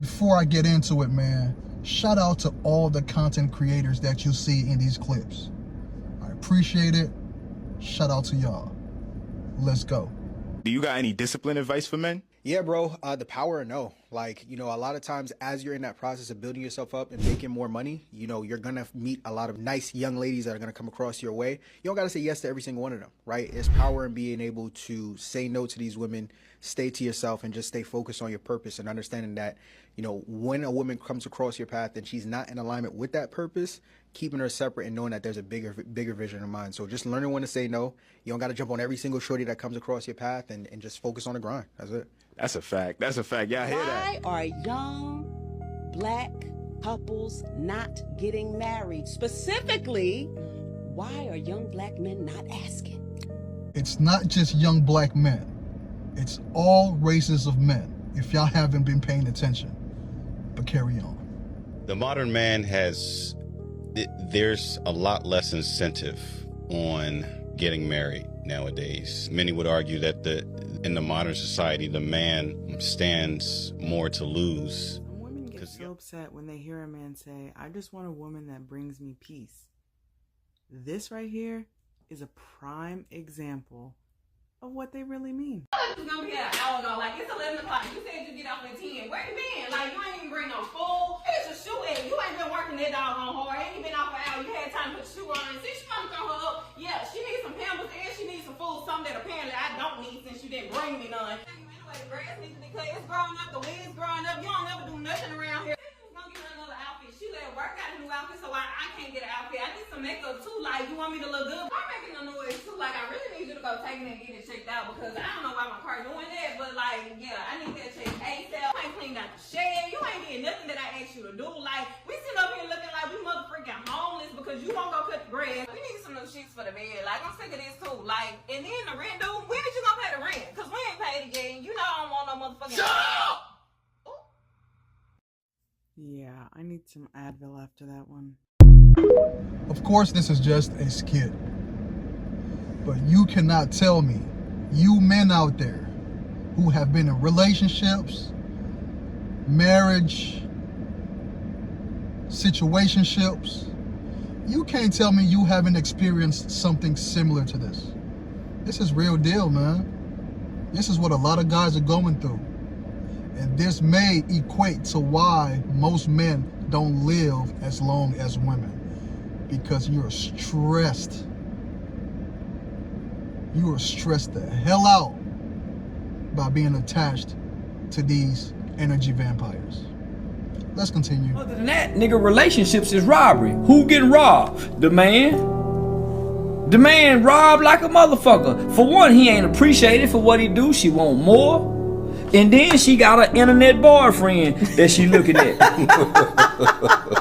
Before I get into it, man, shout out to all the content creators that you see in these clips. I appreciate it. Shout out to y'all. Let's go. Do you got any discipline advice for men? Yeah, bro, the power of no. Like, you know, a lot of times as you're in that process of building yourself up and making more money, you know, you're going to meet a lot of nice young ladies that are going to come across your way. You don't got to say yes to every single one of them, right? It's power in being able to say no to these women, stay to yourself, and just stay focused on your purpose and understanding that, you know, when a woman comes across your path and she's not in alignment with that purpose, keeping her separate and knowing that there's a bigger vision in mind. So just learning when to say no. You don't got to jump on every single shorty that comes across your path and just focus on the grind. That's it. That's a fact. That's a fact. Y'all hear that? Why are young black couples not getting married? Specifically, why are young black men not asking? It's not just young black men. It's all races of men, if y'all haven't been paying attention. But carry on. The modern man there's a lot less incentive on getting married nowadays. Many would argue that in the modern society, the man stands more to lose. Women get so upset when they hear a man say, I just want a woman that brings me peace. This right here is a prime example of what they really mean. It's gonna be an hour ago, like it's 11 o'clock. You said you get off at 10. Where you been? Like you ain't even bring no food. It's a shoe in. You ain't been working that doggone hard. Ain't even been off an hour. You had time to put your shoe on. And since you want to throw her up, yeah, she needs some Pampers and she needs some food. Something that apparently I don't need since you didn't bring me none. Anyway, grass needs to be cut. It's growing up. The wind's growing up. You don't never do nothing around here. Gonna get her another outfit. She let work out a new outfit, so I can't get an outfit. I need some makeup too. Like you want me to look good? I'm making a noise too. Like I really need you to go take it and get it checked out because I don't know why my car doing that, but like yeah, I need that checked ASAP. You ain't cleaned out the shed. You ain't did nothing that I asked you to do. Like we sitting up here looking like we motherfucking homeless because you won't go cut the grass. We need some new sheets for the bed. Like I'm sick of this too. Like and then the rent dude, when is you gonna pay the rent? Cause we ain't paid it yet. And you know I don't want no motherfucking. Shut up! Yeah, I need some Advil after that one. Of course, this is just a skit. But you cannot tell me, you men out there who have been in relationships, marriage, situationships, you can't tell me you haven't experienced something similar to this. This is real deal, man. This is what a lot of guys are going through. And this may equate to why most men don't live as long as women. Because you're stressed. You are stressed the hell out by being attached to these energy vampires. Let's continue. Other than that, nigga, relationships is robbery. Who getting robbed? The man. The man robbed like a motherfucker. For one, he ain't appreciated for what he do. She want more. And then she got an internet boyfriend that she looking at.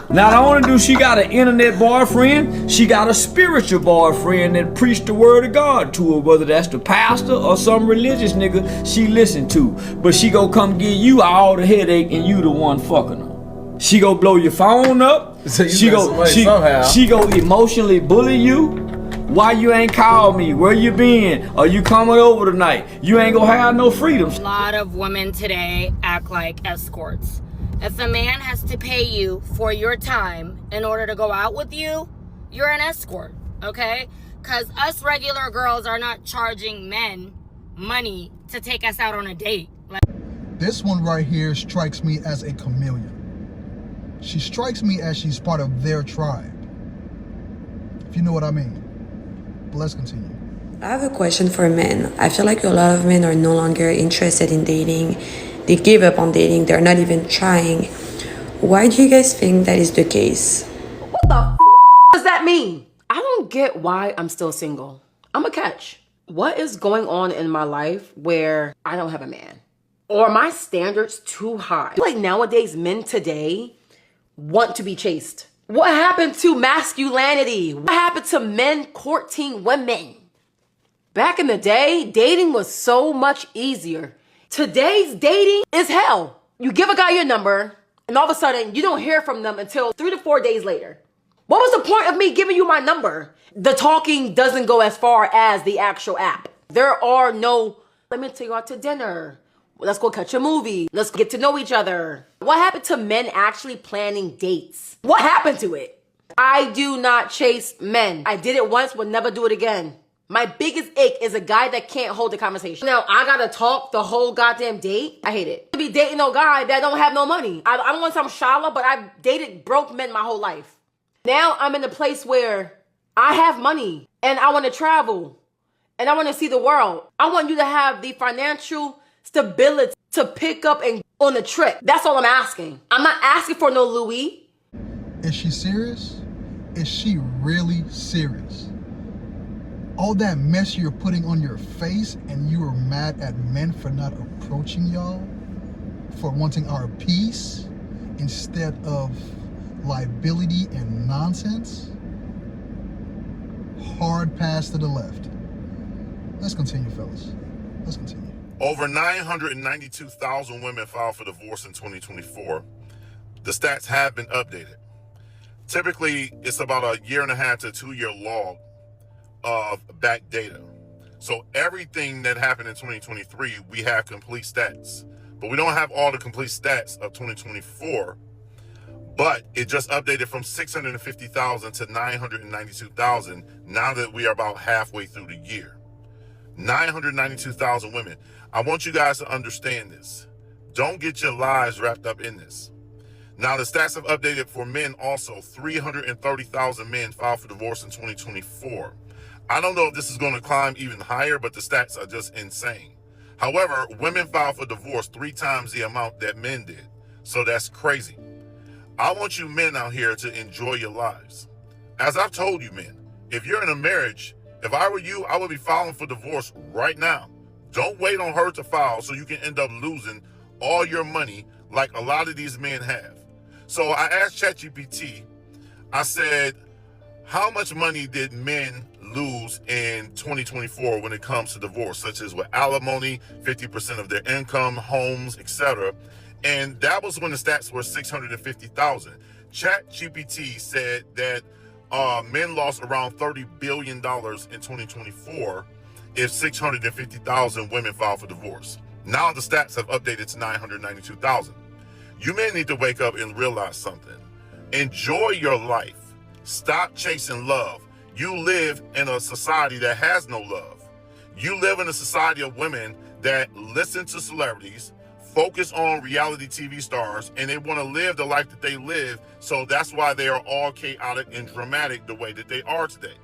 Not only do she got an internet boyfriend, she got a spiritual boyfriend that preached the word of God to her, whether that's the pastor or some religious nigga she listen to. But she go come give you all the headache and you the one fucking her. She go blow your phone up. So she go emotionally bully you. Why you ain't called me? Where you been? Are you coming over tonight? You ain't gonna have no freedoms. A lot of women today act like escorts. If a man has to pay you for your time in order to go out with you, you're an escort, okay? Because us regular girls are not charging men money to take us out on a date. This one right here strikes me as a chameleon. She strikes me as she's part of their tribe. If you know what I mean. But let's continue. I have a question for men. I feel like a lot of men are no longer interested in dating. They give up on dating. They're not even trying. Why do you guys think that is the case? What the does that mean? I don't get why I'm still single. I'm a catch. What is going on in my life where I don't have a man? Or are my standards too high? I feel like nowadays men today want to be chased. What happened to masculinity? What happened to men courting women? Back in the day, dating was so much easier. Today's dating is hell. You give a guy your number, and all of a sudden, you don't hear from them until 3 to 4 days later. What was the point of me giving you my number? The talking doesn't go as far as the actual app. There are no, let me take you out to dinner. Let's go catch a movie. Let's get to know each other. What happened to men actually planning dates? What happened to it? I do not chase men. I did it once, will never do it again. My biggest ick is a guy that can't hold the conversation. Now, I gotta talk the whole goddamn date. I hate it. To be dating no guy that don't have no money. I don't want some shala, but I've dated broke men my whole life. Now I'm in a place where I have money and I want to travel and I want to see the world. I want you to have the financial stability to pick up and on the trip. That's all I'm asking. I'm not asking for no Louis. Is she serious? Is she really serious? All that mess you're putting on your face and you are mad at men for not approaching y'all, for wanting our peace instead of liability and nonsense? Hard pass to the left. Let's continue, fellas. Let's continue. Over 992,000 women filed for divorce in 2024. The stats have been updated. Typically, it's about a 1.5 to 2 year log of back data. So everything that happened in 2023, we have complete stats. But we don't have all the complete stats of 2024. But it just updated from 650,000 to 992,000 now that we are about halfway through the year. 992,000 women. I want you guys to understand this. Don't get your lives wrapped up in this. Now, the stats have updated for men also. 330,000 men filed for divorce in 2024. I don't know if this is going to climb even higher, but the stats are just insane. However, women filed for divorce 3 times the amount that men did. So that's crazy. I want you men out here to enjoy your lives. As I've told you, men, if you're in a marriage, if I were you, I would be filing for divorce right now. Don't wait on her to file so you can end up losing all your money like a lot of these men have. So I asked ChatGPT, I said, how much money did men lose in 2024 when it comes to divorce, such as with alimony, 50% of their income, homes, etc.? And that was when the stats were 650,000. ChatGPT said that men lost around $30 billion in 2024 if 650,000 women filed for divorce. Now the stats have updated to 992,000. You men need to wake up and realize something. Enjoy your life. Stop chasing love. You live in a society that has no love. You live in a society of women that listen to celebrities, focus on reality TV stars, and they want to live the life that they live. So that's why they are all chaotic and dramatic the way that they are today.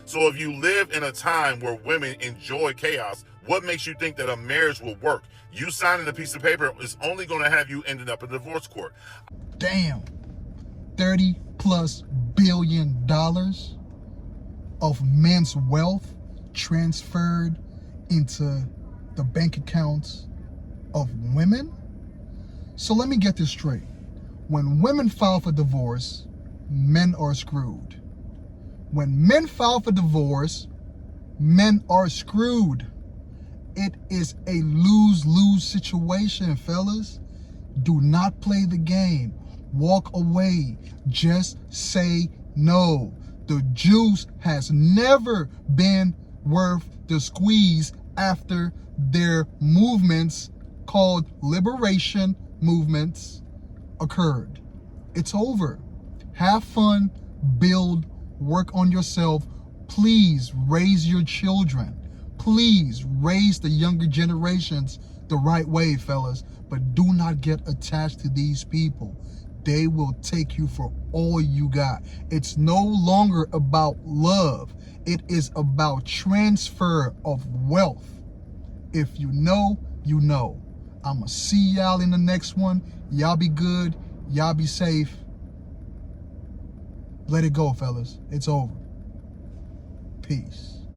So if you live in a time where women enjoy chaos, what makes you think that a marriage will work? You signing a piece of paper is only going to have you ending up in divorce court. Damn. $30+ billion of men's wealth transferred into the bank accounts of women? So let me get this straight. When women file for divorce, men are screwed. When men file for divorce, men are screwed. It is a lose-lose situation, fellas. Do not play the game. Walk away. Just say no. The juice has never been worth the squeeze after their movements called liberation movements occurred. It's over. Have fun, build, work on yourself. Please raise your children. Please raise the younger generations the right way, fellas. But do not get attached to these people. They will take you for all you got. It's no longer about love. It is about transfer of wealth. If you know, you know. I'ma see y'all in the next one. Y'all be good. Y'all be safe. Let it go, fellas. It's over. Peace.